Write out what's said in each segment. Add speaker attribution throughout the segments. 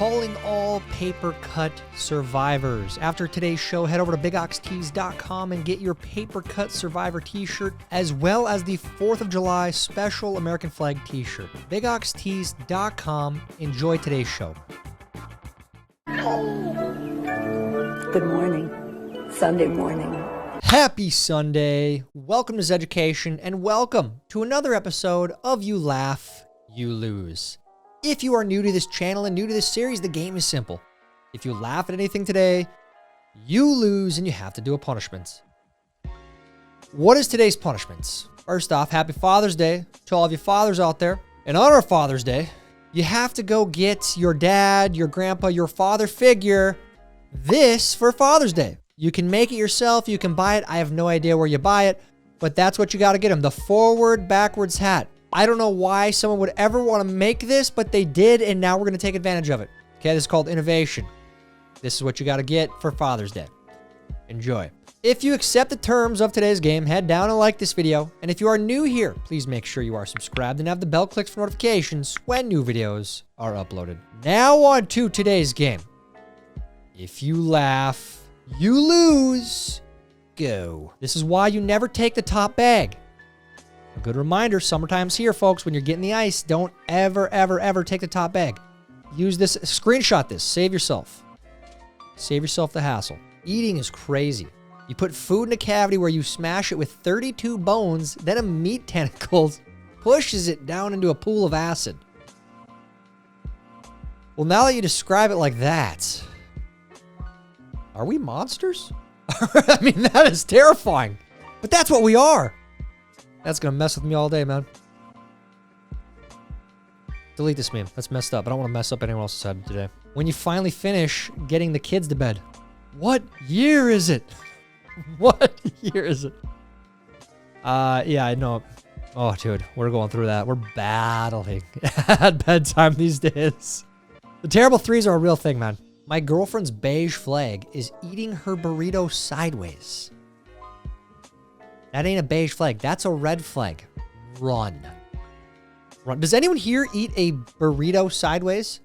Speaker 1: calling all paper cut survivors. After today's show, head over to bigoxtees.com and get your paper cut survivor t-shirt, as well as the 4th of July special American flag t-shirt. bigoxtees.com. Enjoy today's show.
Speaker 2: Good morning. Sunday morning.
Speaker 1: Happy Sunday. Welcome to Zeducation, and welcome to another episode of You Laugh, You Lose. If you are new to this channel and new to this series, the game is simple. If you laugh at anything today, you lose and you have to do a punishment. What is today's punishment? First off, happy Father's Day to all of you fathers out there. And on our Father's Day, you have to go get your dad, your grandpa, your father figure this for Father's Day. You can make it yourself. You can buy it. I have no idea where you buy it, but that's what you got to get him. The forward backwards hat. I don't know why someone would ever want to make this, but they did, and now we're going to take advantage of it. Okay, this is called innovation. This is what you got to get for Father's Day. Enjoy. If you accept the terms of today's game, head down and like this video. And if you are new here, please make sure you are subscribed and have the bell clicked for notifications when new videos are uploaded. Now on to today's game. If you laugh, you lose. Go. This is why you never take the top bag. A good reminder, summertime's here, folks. When you're getting the ice, don't ever, ever, ever take the top bag. Use this, screenshot this, save yourself. Save yourself the hassle. Eating is crazy. You put food in a cavity where you smash it with 32 bones, then a meat tentacle pushes it down into a pool of acid. Well, now that you describe it like that, are we monsters? I mean, that is terrifying, but that's what we are. That's gonna mess with me all day, man. Delete this meme. That's messed up. I don't want to mess up anyone else's head today. When you finally finish getting the kids to bed, what year is it? What year is it? Yeah, I know. Oh, dude, we're going through that. We're battling at bedtime these days. The terrible threes are a real thing, man. My girlfriend's beige flag is eating her burrito sideways. That ain't a beige flag. That's a red flag. Run. Run. Does anyone here eat a burrito sideways?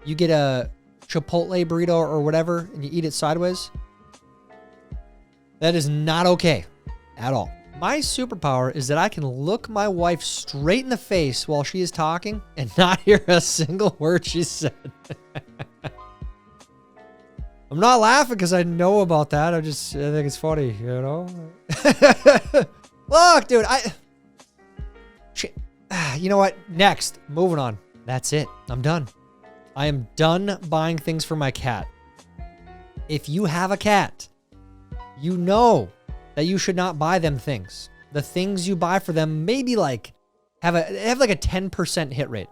Speaker 1: You get a Chipotle burrito or whatever, and you eat it sideways? That is not okay at all. My superpower is that I can look my wife straight in the face while she is talking and not hear a single word she said. I'm not laughing because I know about that. I think it's funny, you know? Look, dude, you know what? Next, moving on. That's it. I'm done. I am done buying things for my cat. If you have a cat, you know that you should not buy them things. The things you buy for them maybe like have like a 10% hit rate.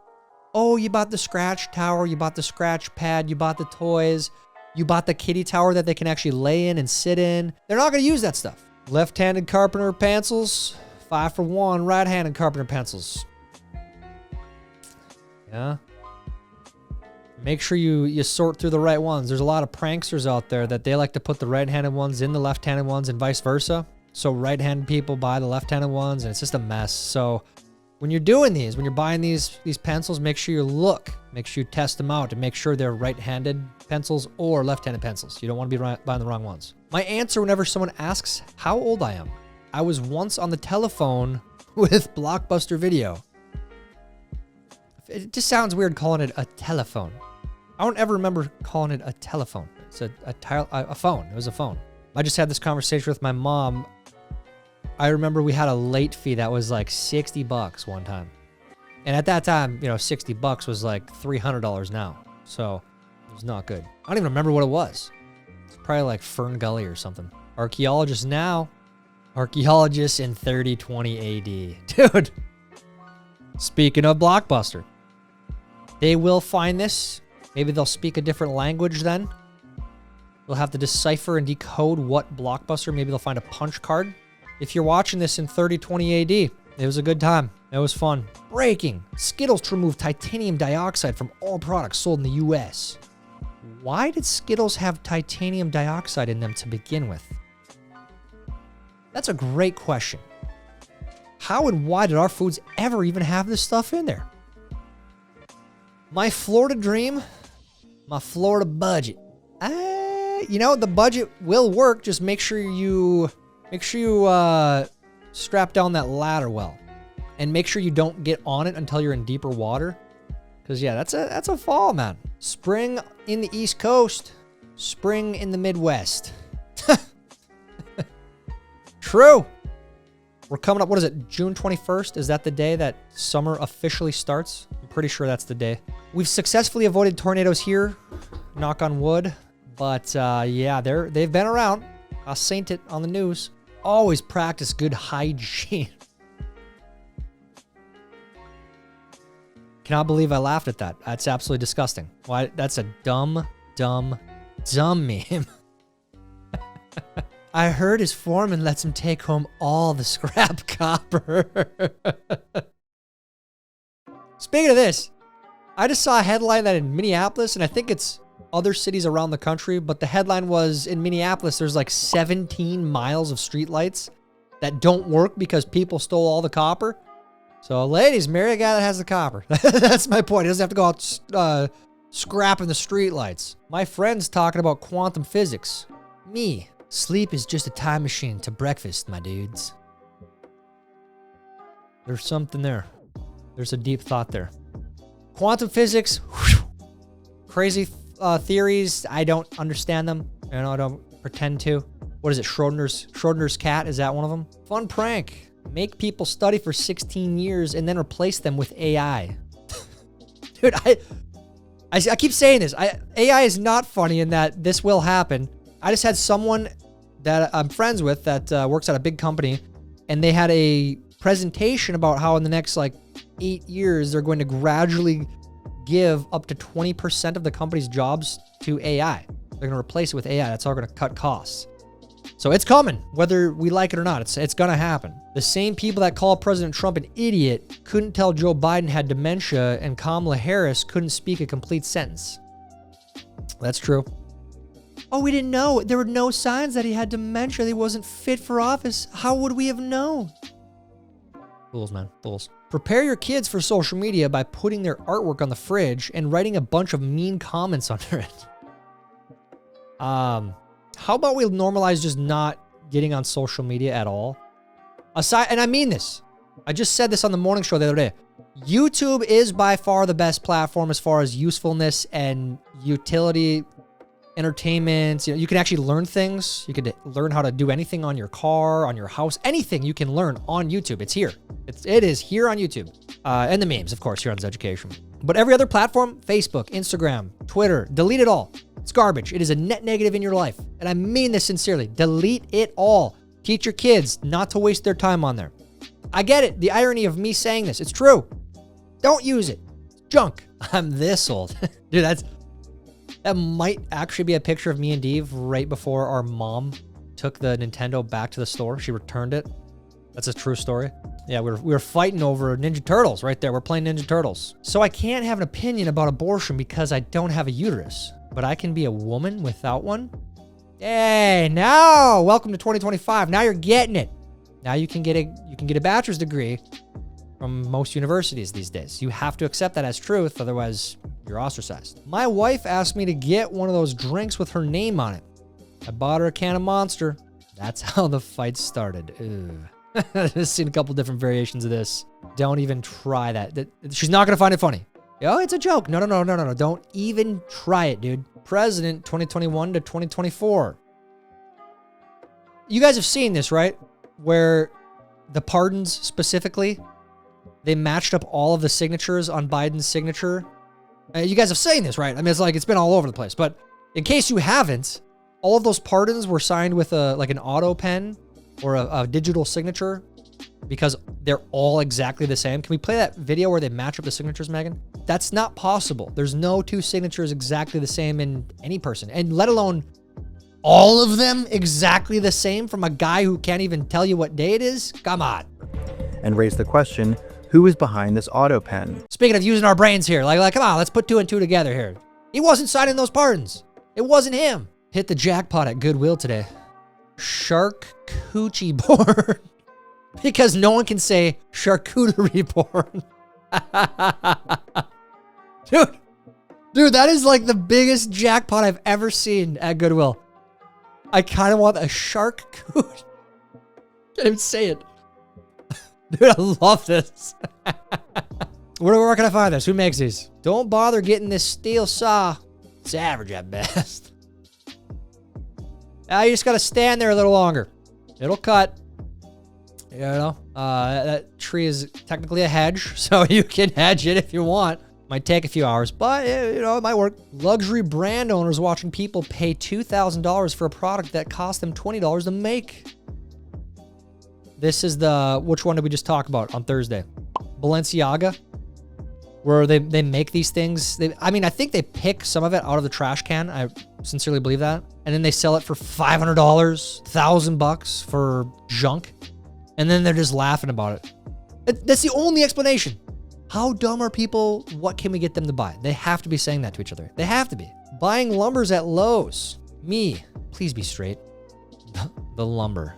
Speaker 1: Oh, you bought the scratch tower, you bought the scratch pad, you bought the toys, you bought the kitty tower that they can actually lay in and sit in. They're not going to use that stuff. Left-handed carpenter pencils, 5 for 1. Right-handed carpenter pencils. Yeah. Make sure you sort through the right ones. There's a lot of pranksters out there that they like to put the right-handed ones in the left-handed ones and vice versa. So right-handed people buy the left-handed ones, and it's just a mess. So when you're doing these, when you're buying these pencils, make sure you look. Make sure you test them out to make sure they're right-handed pencils or left-handed pencils. You don't want to be buying the wrong ones. My answer whenever someone asks how old I am, I was once on the telephone with Blockbuster Video. It just sounds weird calling it a telephone. I don't ever remember calling it a telephone. It's a phone. It was a phone. I just had this conversation with my mom. I remember we had a late fee that was like $60 one time. And at that time, you know, $60 was like $300 now. So it was not good. I don't even remember what it was. It's probably like Fern Gully or something. Archaeologists now. Archaeologists in 3020 AD. Dude. Speaking of Blockbuster. They will find this. Maybe they'll speak a different language then. They'll have to decipher and decode what Blockbuster. Maybe they'll find a punch card. If you're watching this in 3020 AD, it was a good time. It was fun. Breaking. Skittles to remove titanium dioxide from all products sold in the US. Why did Skittles have titanium dioxide in them to begin with? That's a great question. How and why did our foods ever even have this stuff in there? My Florida dream My Florida budget. You know, the budget will work. Just make sure you strap down that ladder well. And make sure you don't get on it until you're in deeper water. Because, yeah, that's a fall, man. Spring in the East Coast. Spring in the Midwest. True. We're coming up, what is it, June 21st? Is that the day that summer officially starts? I'm pretty sure that's the day. We've successfully avoided tornadoes here, knock on wood. But, yeah, they've been around. I'll saint it on the news. Always practice good hygiene. Cannot believe I laughed at that. That's absolutely disgusting. Why? That's a dumb meme. I heard his foreman lets him take home all the scrap copper. Speaking of this, I just saw a headline that in Minneapolis, and I think it's other cities around the country, but the headline was in Minneapolis, there's like 17 miles of streetlights that don't work because people stole all the copper. So, ladies, marry a guy that has the copper. That's my point. He doesn't have to go out scrapping the streetlights. My friend's talking about quantum physics. Me. Sleep is just a time machine to breakfast, my dudes. There's something there. There's a deep thought there. Quantum physics. Whew, crazy theories. I don't understand them. You know, I don't pretend to. What is it? Schrodinger's cat? Is that one of them? Fun prank. Make people study for 16 years and then replace them with AI. Dude, I keep saying this. AI is not funny in that this will happen. I just had someone that I'm friends with that works at a big company, and they had a presentation about how in the next like 8 years, they're going to gradually give up to 20% of the company's jobs to AI. They're going to replace it with AI. That's how they're going to cut costs. So it's coming, whether we like it or not. It's going to happen. The same people that call President Trump an idiot couldn't tell Joe Biden had dementia, and Kamala Harris couldn't speak a complete sentence. That's true. Oh, we didn't know. There were no signs that he had dementia. That he wasn't fit for office. How would we have known? Fools, man. Fools. Prepare your kids for social media by putting their artwork on the fridge and writing a bunch of mean comments under it. How about we normalize just not getting on social media at all? Aside, and I mean this. I just said this on the morning show the other day. YouTube is by far the best platform as far as usefulness and utility, entertainment. You know, you can actually learn things. You could learn how to do anything on your car, on your house, anything you can learn on YouTube. It's here. It is here on YouTube. And the memes, of course, here on Zeducation. But every other platform, Facebook, Instagram, Twitter, delete it all. It's garbage. It is a net negative in your life. And I mean this sincerely. Delete it all. Teach your kids not to waste their time on there. I get it. The irony of me saying this. It's true. Don't use it. It's junk. I'm this old. Dude, that might actually be a picture of me and Dave right before our mom took the Nintendo back to the store. She returned it. That's a true story. Yeah, we were fighting over Ninja Turtles right there. We're playing Ninja Turtles. So I can't have an opinion about abortion because I don't have a uterus. But I can be a woman without one? Hey, now, welcome to 2025. Now you're getting it. Now you can get a bachelor's degree from most universities these days. You have to accept that as truth, otherwise you're ostracized. My wife asked me to get one of those drinks with her name on it. I bought her a can of Monster. That's how the fight started. Ugh. I've seen a couple different variations of this. Don't even try that. She's not going to find it funny. Oh, it's a joke. No. Don't even try it, dude. President 2021 to 2024. You guys have seen this, right? Where the pardons specifically, they matched up all of the signatures on Biden's signature. You guys have seen this, right? I mean, it's been all over the place. But in case you haven't, all of those pardons were signed with an auto pen or a digital signature because they're all exactly the same. Can we play that video where they match up the signatures, Megan? That's not possible. There's no two signatures exactly the same in any person, and let alone all of them exactly the same from a guy who can't even tell you what day it is. Come on.
Speaker 3: And raise the question, who is behind this auto pen?
Speaker 1: Speaking of using our brains here, like, come on, let's put two and two together here. He wasn't signing those pardons. It wasn't him. Hit the jackpot at Goodwill today. Charcuterie board. Because no one can say charcuterie board. Dude, Dude, that is like the biggest jackpot I've ever seen at Goodwill. I kind of want a shark coot. Can't even say it. Dude, I love this. Where can I find this? Who makes these? Don't bother getting this steel saw. It's average at best. Now you just gotta stand there a little longer. It'll cut. You know, that tree is technically a hedge, so you can hedge it if you want. Might take a few hours, but you know, it might work. Luxury brand owners watching people pay $2,000 for a product that cost them $20 to make. This is which one did we just talk about on Thursday? Balenciaga, where they make these things. I mean, I think they pick some of it out of the trash can. I sincerely believe that. And then they sell it for $500, $1,000 for junk. And then they're just laughing about it. That's the only explanation. How dumb are people? What can we get them to buy? They have to be saying that to each other. They have to be. Buying lumbers at Lowe's. Me. Please be straight. The lumber.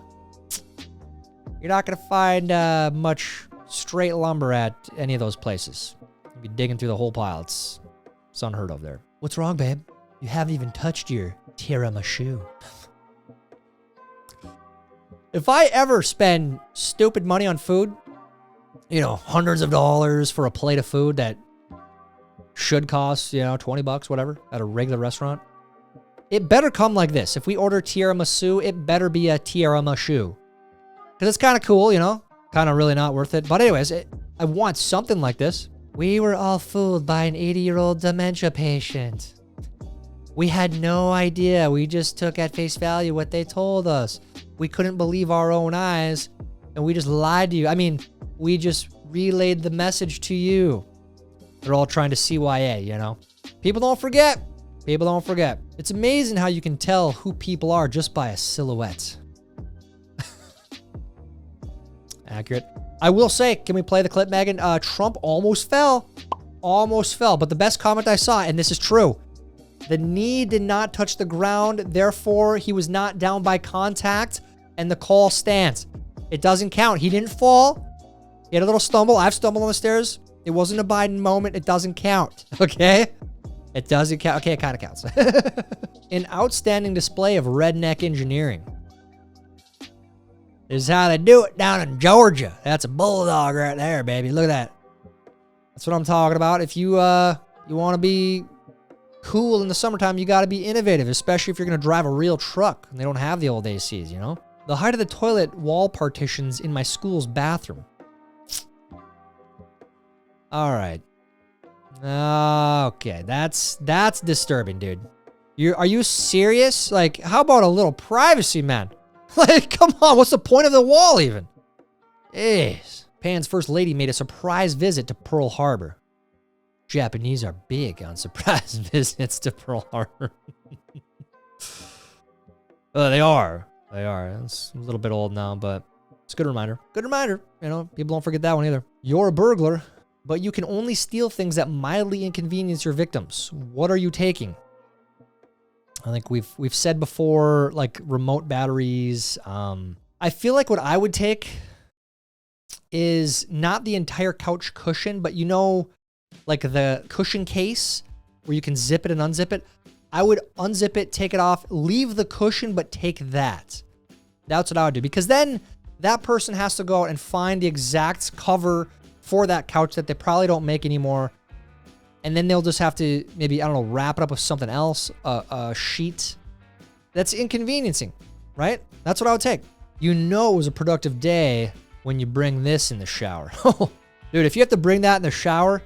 Speaker 1: You're not going to find much straight lumber at any of those places. You'll be digging through the whole pile. It's unheard of there. What's wrong, babe? You haven't even touched your tiramisu. If I ever spend stupid money on food, you know, hundreds of dollars for a plate of food that should cost, you know, 20 bucks, whatever, at a regular restaurant, it better come like this. If we order tiramisu, it better be a tiramisu. Because it's kind of cool, you know, kind of really not worth it. But anyways, I want something like this. We were all fooled by an 80-year-old dementia patient. We had no idea. We just took at face value what they told us. We couldn't believe our own eyes, and we just lied to you. I mean, we just relayed the message to you. They're all trying to CYA, you know? People don't forget. People don't forget. It's amazing how you can tell who people are just by a silhouette. Accurate. I will say, can we play the clip, Megan? Trump almost fell. Almost fell. But the best comment I saw, and this is true, the knee did not touch the ground, therefore he was not down by contact, and the call stands. It doesn't count. He didn't fall. He had a little stumble. I've stumbled on the stairs. It wasn't a Biden moment. It doesn't count. Okay? It doesn't count. Okay, it kind of counts. An outstanding display of redneck engineering. This is how they do it down in Georgia. That's a bulldog right there, baby. Look at that. That's what I'm talking about. If you want to be cool in the summertime, you got to be innovative, especially if you're going to drive a real truck and they don't have the old ACs, you know? The height of the toilet wall partitions in my school's bathroom. All right. Okay, that's disturbing, dude. Are you serious? Like, how about a little privacy, man? Like, come on, what's the point of the wall even? Jeez. Pan's first lady made a surprise visit to Pearl Harbor. Japanese are big on surprise visits to Pearl Harbor. They are. They are. It's a little bit old now, but it's a good reminder. Good reminder. You know, people don't forget that one either. You're a burglar, but you can only steal things that mildly inconvenience your victims. What are you taking? I think we've said before, like remote batteries. I feel like what I would take is not the entire couch cushion, but you know, like the cushion case where you can zip it and unzip it. I would unzip it, take it off, leave the cushion, but take that. That's what I would do, because then that person has to go out and find the exact cover for that couch that they probably don't make anymore. And then they'll just have to maybe, I don't know, wrap it up with something else, a sheet. That's inconveniencing, right? That's what I would take. You know it was a productive day when you bring this in the shower. Dude, if you have to bring that in the shower,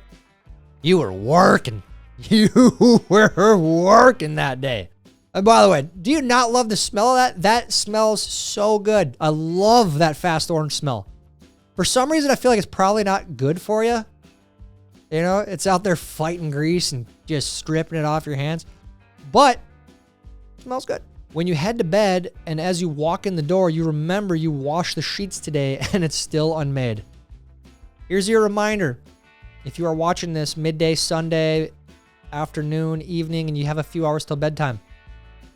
Speaker 1: you were working. You were working that day. And by the way, do you not love the smell of that? That smells so good. I love that fast orange smell. For some reason, I feel like it's probably not good for you. You know, it's out there fighting grease and just stripping it off your hands. But it smells good. When you head to bed and as you walk in the door, you remember you washed the sheets today and it's still unmade. Here's your reminder. If you are watching this midday, Sunday, afternoon, evening, and you have a few hours till bedtime,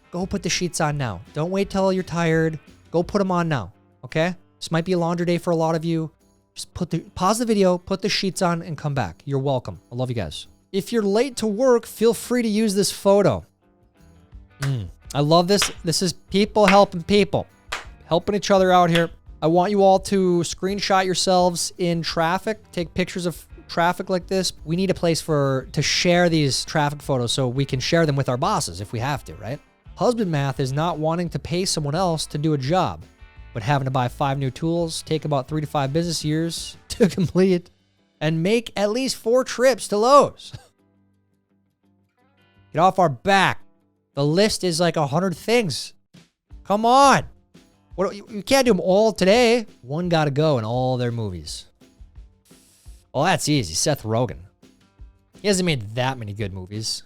Speaker 1: go put the sheets on now. Don't wait till you're tired. Go put them on now, okay? This might be a laundry day for a lot of you. Just pause the video, put the sheets on, and come back. You're welcome. I love you guys. If you're late to work, feel free to use this photo. I love this. This is people helping people. Helping each other out here. I want you all to screenshot yourselves in traffic. Take pictures of traffic like this. We need a place to share these traffic photos so we can share them with our bosses if we have to, right? Husband math is not wanting to pay someone else to do a job, but having to buy 5 new tools, take about 3 to 5 business years to complete, and make at least 4 trips to Lowe's. Get off our back. The list is like 100 things. Come on. You can't do them all today. One gotta go in all their movies. Well, that's easy. Seth Rogen. He hasn't made that many good movies.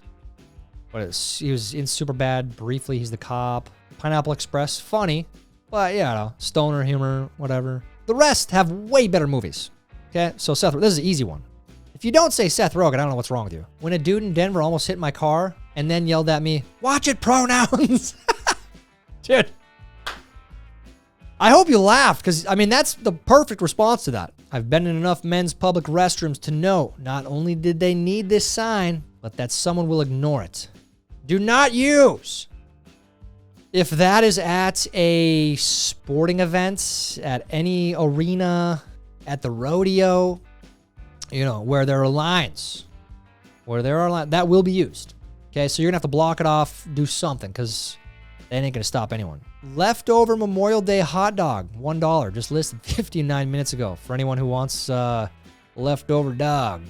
Speaker 1: He was in Superbad briefly. He's the cop. Pineapple Express, funny, but yeah, stoner humor, whatever. The rest have way better movies. Okay, so Seth, this is an easy one. If you don't say Seth Rogen, I don't know what's wrong with you. When a dude in Denver almost hit my car and then yelled at me, "Watch it, pronouns." Dude. I hope you laughed, because, I mean, that's the perfect response to that. I've been in enough men's public restrooms to know not only did they need this sign, but that someone will ignore it. Do not use. If that is at a sporting event, at any arena, at the rodeo, where there are lines, that will be used. Okay, so you're gonna have to block it off, do something, because that ain't gonna stop anyone. Leftover Memorial Day hot dog, $1, just listed 59 minutes ago. For anyone who wants leftover dog,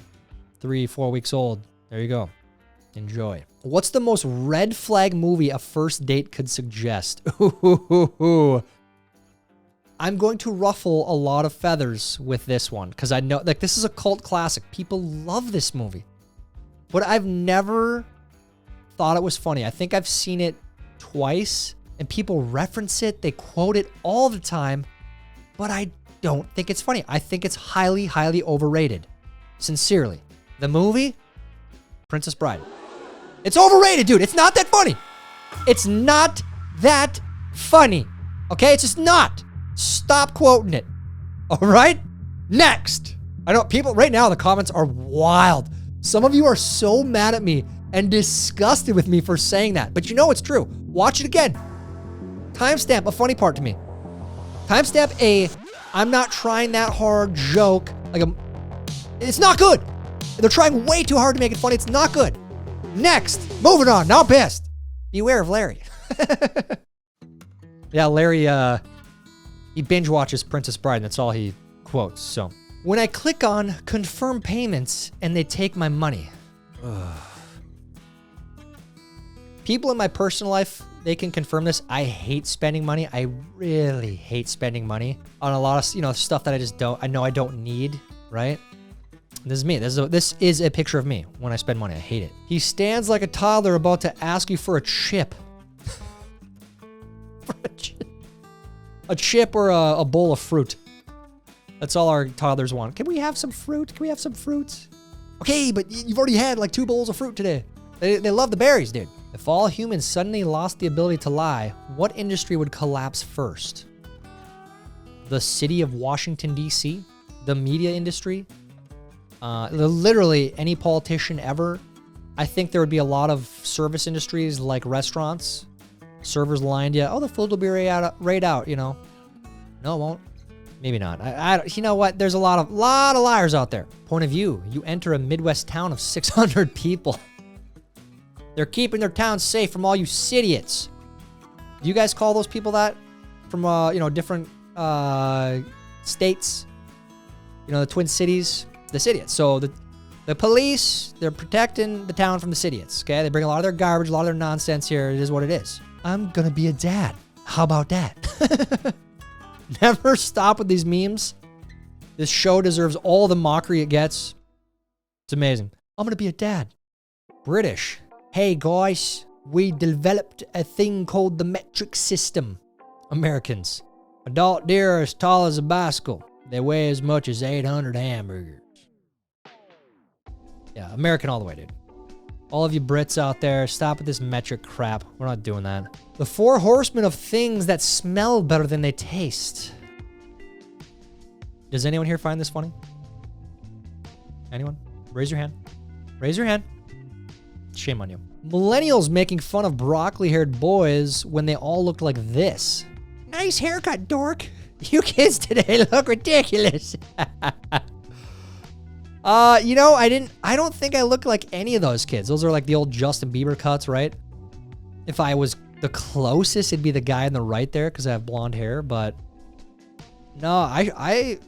Speaker 1: 3-4 weeks old, there you go. Enjoy. What's the most red flag movie a first date could suggest? Ooh. I'm going to ruffle a lot of feathers with this one, because I know, like, this is a cult classic. People love this movie. But I've never thought it was funny. I think I've seen it twice, and people reference it. They quote it all the time, but I don't think it's funny. I think it's highly, highly overrated. Sincerely. The movie, Princess Bride. It's overrated, dude. It's not that funny. It's not that funny. Okay? It's just not. Stop quoting it. All right? Next. I know people right now, the comments are wild. Some of you are so mad at me and disgusted with me for saying that. But you know it's true. Watch it again. Timestamp a funny part to me. Timestamp a I'm not trying that hard joke. It's not good. They're trying way too hard to make it funny. It's not good. Next. Moving on. Now I'm pissed. Beware of Larry. Yeah, Larry, he binge watches Princess Bride, and that's all he quotes. So, when I click on confirm payments and they take my money. People in my personal life, they can confirm this. I hate spending money. I really hate spending money on a lot of, stuff that I know I don't need, right? This is me. This is a picture of me when I spend money. I hate it. He stands like a toddler about to ask you for a chip. A chip or a bowl of fruit. That's all our toddlers want. Can we have some fruit? Can we have some fruit? Okay, but you've already had like 2 bowls of fruit today. They love the berries, dude. If all humans suddenly lost the ability to lie, what industry would collapse first? The city of Washington, D.C.? The media industry? Literally any politician ever. I think there would be a lot of service industries like restaurants. Servers lined you. Oh, the food will be right out, No, it won't. Maybe not. You know what? There's a lot of liars out there. Point of view. You enter a Midwest town of 600 people. They're keeping their town safe from all you idiots. Do you guys call those people that? From, different states? The Twin Cities? The idiots. So the police, they're protecting the town from the idiots, okay? They bring a lot of their garbage, a lot of their nonsense here. It is what it is. I'm gonna be a dad. How about that? Never stop with these memes. This show deserves all the mockery it gets. It's amazing. I'm gonna be a dad. British. Hey guys, we developed a thing called the metric system. Americans. Adult deer are as tall as a bicycle. They weigh as much as 800 hamburgers. Yeah, American all the way, dude. All of you Brits out there, stop with this metric crap. We're not doing that. The 4 horsemen of things that smell better than they taste. Does anyone here find this funny? Anyone? Raise your hand. Raise your hand. Shame on you. Millennials making fun of broccoli-haired boys when they all looked like this. Nice haircut, dork. You kids today look ridiculous. You know, I don't think I look like any of those kids. Those are like the old Justin Bieber cuts, right? If I was the closest, it'd be the guy on the right there because I have blonde hair, but no, I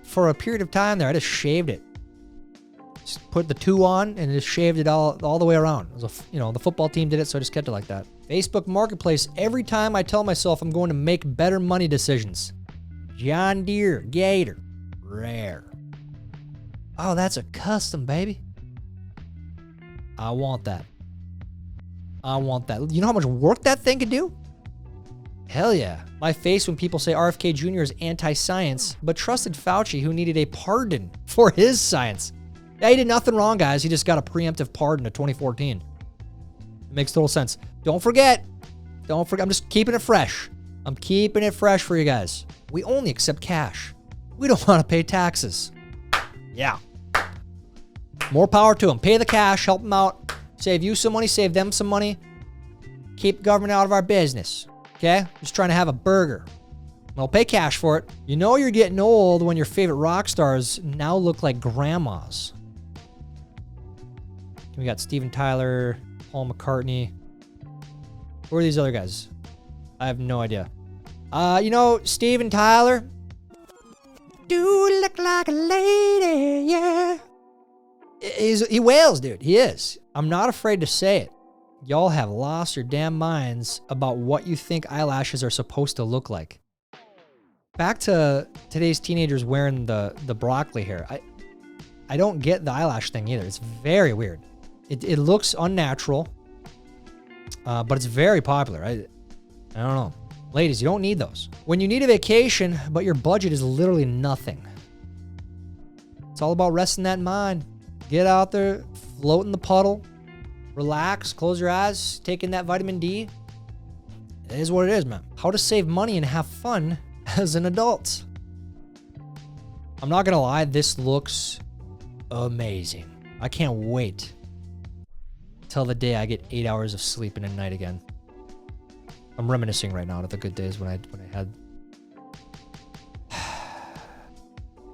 Speaker 1: for a period of time there, I just shaved it. Just put the 2 on and just shaved it all the way around. It was you know, the football team did it, so I just kept it like that. Facebook Marketplace, every time I tell myself I'm going to make better money decisions. John Deere, Gator, rare. Oh, that's a custom, baby. I want that. I want that. You know how much work that thing could do? Hell yeah. My face when people say RFK Jr. is anti-science, but trusted Fauci who needed a pardon for his science. Yeah, he did nothing wrong, guys. He just got a preemptive pardon in 2014. It makes total sense. Don't forget. Don't forget. I'm just keeping it fresh. I'm keeping it fresh for you guys. We only accept cash. We don't want to pay taxes. Yeah. More power to them. Pay the cash. Help them out. Save you some money. Save them some money. Keep government out of our business. Okay? Just trying to have a burger. Well, pay cash for it. You know you're getting old when your favorite rock stars now look like grandmas. We got Steven Tyler, Paul McCartney. Who are these other guys? I have no idea. You know, Steven Tyler. Do look like a lady, yeah. He wails, dude. He is. I'm not afraid to say it. Y'all have lost your damn minds about what you think eyelashes are supposed to look like. Back to today's teenagers wearing the broccoli hair. I don't get the eyelash thing either. It's very weird. It looks unnatural, but it's very popular. I don't know. Ladies, you don't need those. When you need a vacation, but your budget is literally nothing. It's all about resting that mind. Get out there, float in the puddle, relax, close your eyes, take in that vitamin D. It is what it is, man. How to save money and have fun as an adult. I'm not gonna lie, this looks amazing. I can't wait till the day I get 8 hours of sleep in a night again. I'm reminiscing right now to the good days when I had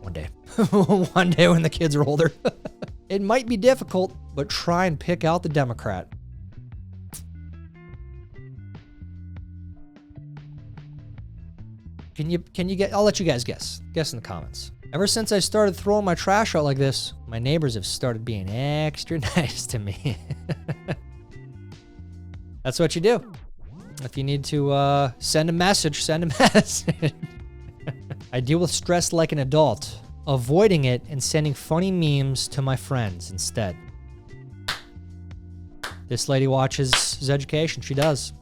Speaker 1: one day. One day when the kids are older. It might be difficult, but try and pick out the Democrat. Can you get, I'll let you guys guess. Guess in the comments. Ever since I started throwing my trash out like this, my neighbors have started being extra nice to me. That's what you do. If you need to send a message, send a message. I deal with stress like an adult, avoiding it and sending funny memes to my friends instead. This lady watches Zeducation. She does.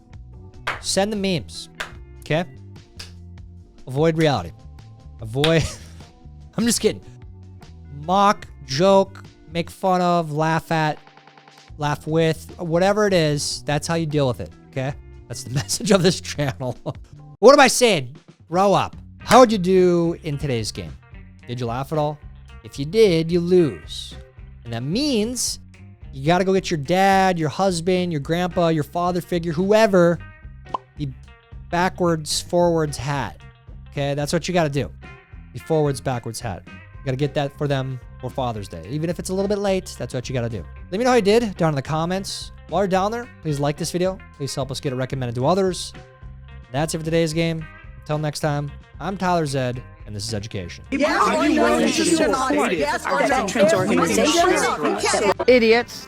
Speaker 1: Send the memes. Okay? Avoid reality. Avoid... I'm just kidding. Mock, joke, make fun of, laugh at, laugh with, whatever it is, that's how you deal with it, okay? That's the message of this channel. What am I saying? Grow up. How would you do in today's game? Did you laugh at all? If you did, you lose. And that means you gotta go get your dad, your husband, your grandpa, your father figure, whoever, the backwards, forwards hat. Okay, that's what you gotta do. The forwards, backwards hat. You gotta get that for them for Father's Day. Even if it's a little bit late, that's what you gotta do. Let me know how you did down in the comments. While you're down there, please like this video. Please help us get it recommended to others. That's it for today's game. Until next time, I'm Tyler Zed, and this is Zeducation.
Speaker 4: Idiots.